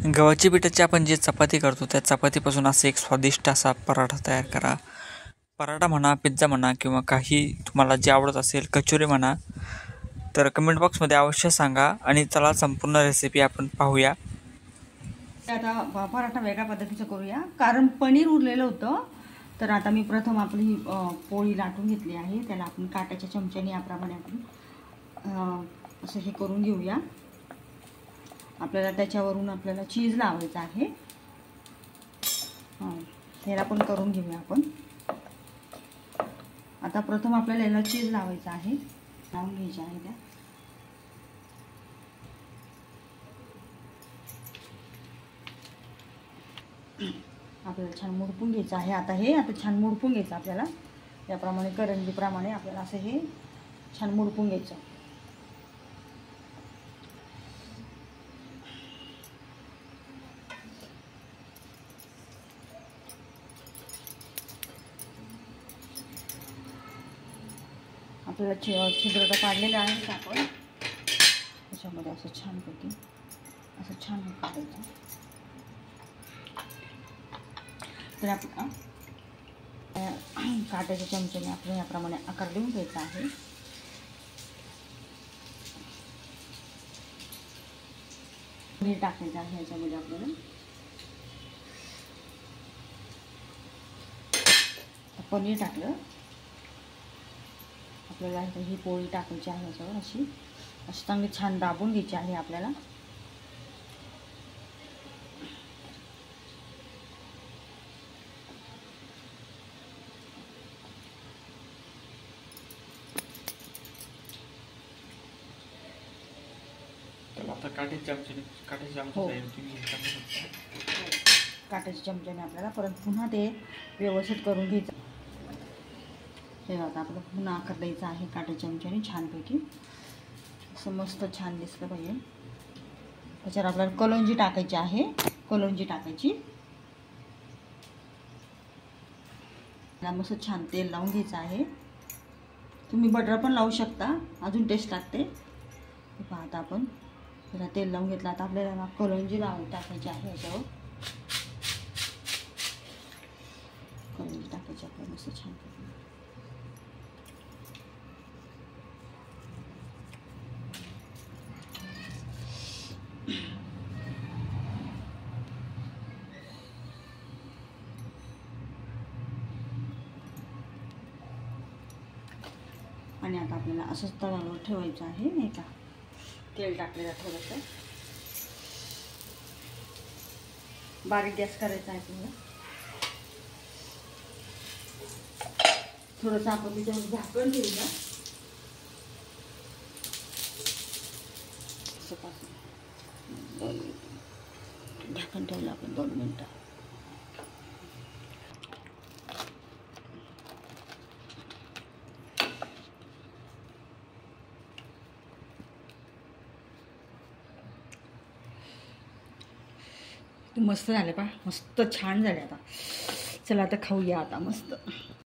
गव्हाच्या पिठाची आपण जे चपाती करतो त्या चपातीपासून असे एक स्वादिष्ट असा पराठा तयार करा. पराठा म्हणा, पिझ्झा म्हणा किंवा काही तुम्हाला जे आवडत असेल, कचोरी म्हणा, तर कमेंट बॉक्समध्ये अवश्य सांगा. आणि चला संपूर्ण रेसिपी आपण पाहूया. आता पराठा वेगळ्या पद्धतीचं करूया, कारण पनीर उरलेलं होतं. तर आता मी प्रथम आपली पोळी लाटून घेतली आहे. त्याला आपण काट्याच्या चमच्याने याप्रमाणे आपण असं हे करून घेऊया. आपल्याला त्याच्यावरून आपल्याला चीज लावायचं आहे. ह्याला पण करून घेऊया आपण. आता प्रथम आपल्याला याला चीज लावायचं आहे. लावून घ्यायचं आहे त्या. आपल्याला छान मुडपून घ्यायचं आहे. आता छान मुडपून घ्यायचं आपल्याला. याप्रमाणे करंजीप्रमाणे आपल्याला असं हे छान मुडपून घ्यायचं. आपल्याला छिद्र काढलेलं आहे. आपण त्याच्यामध्ये असं छानपैकी असं छान काढायचं. तर आपण काट्याच्या चमच्याने आपण याप्रमाणे आकार देऊन घ्यायचा आहे. पनीर टाकायचं आहे याच्यामध्ये आपल्याला. पनीर टाकलं. आपल्याला ही पोळी टाकायची आहे याच्यावर. अशी चांगली छान दाबून घ्यायची आहे आपल्याला. काट्याच्या चमच्याने आपल्याला परत पुन्हा ते व्यवस्थित करून घ्यायचं. हे आता आपलं पुन्हा आकार द्यायचा आहे काट्याच्या चमच्याने छानपैकी. असं मस्त छान दिसलं पाहिजे. त्याच्यावर आपल्याला कलोंजी टाकायची आहे. कलोंजी टाकायची. मस्त छान तेल लावून घ्यायचं आहे. तुम्ही बटर पण लावू शकता, अजून टेस्ट लागते. पहा आता आपण त्याला तेल लावून घेतलं. आता आपल्याला कलोंजी लावून टाकायची आहे याच्यावर. कलोंजी टाकायची आपल्याला मस्त छान. आणि आता आपल्याला असंच तव्यावर ठेवायचं आहे. नाही का, तेल टाकलेलं थोडंसं. बारीक गॅस करायचा आहे तुम्हाला. थोडंसं आपण त्याच्यावर झाकण ठेवूया. झाकण ठेवलं आपण 2 मिनिटं. मस्त झाले पहा, मस्त छान झाले. आता चला आता खाऊया आता मस्त.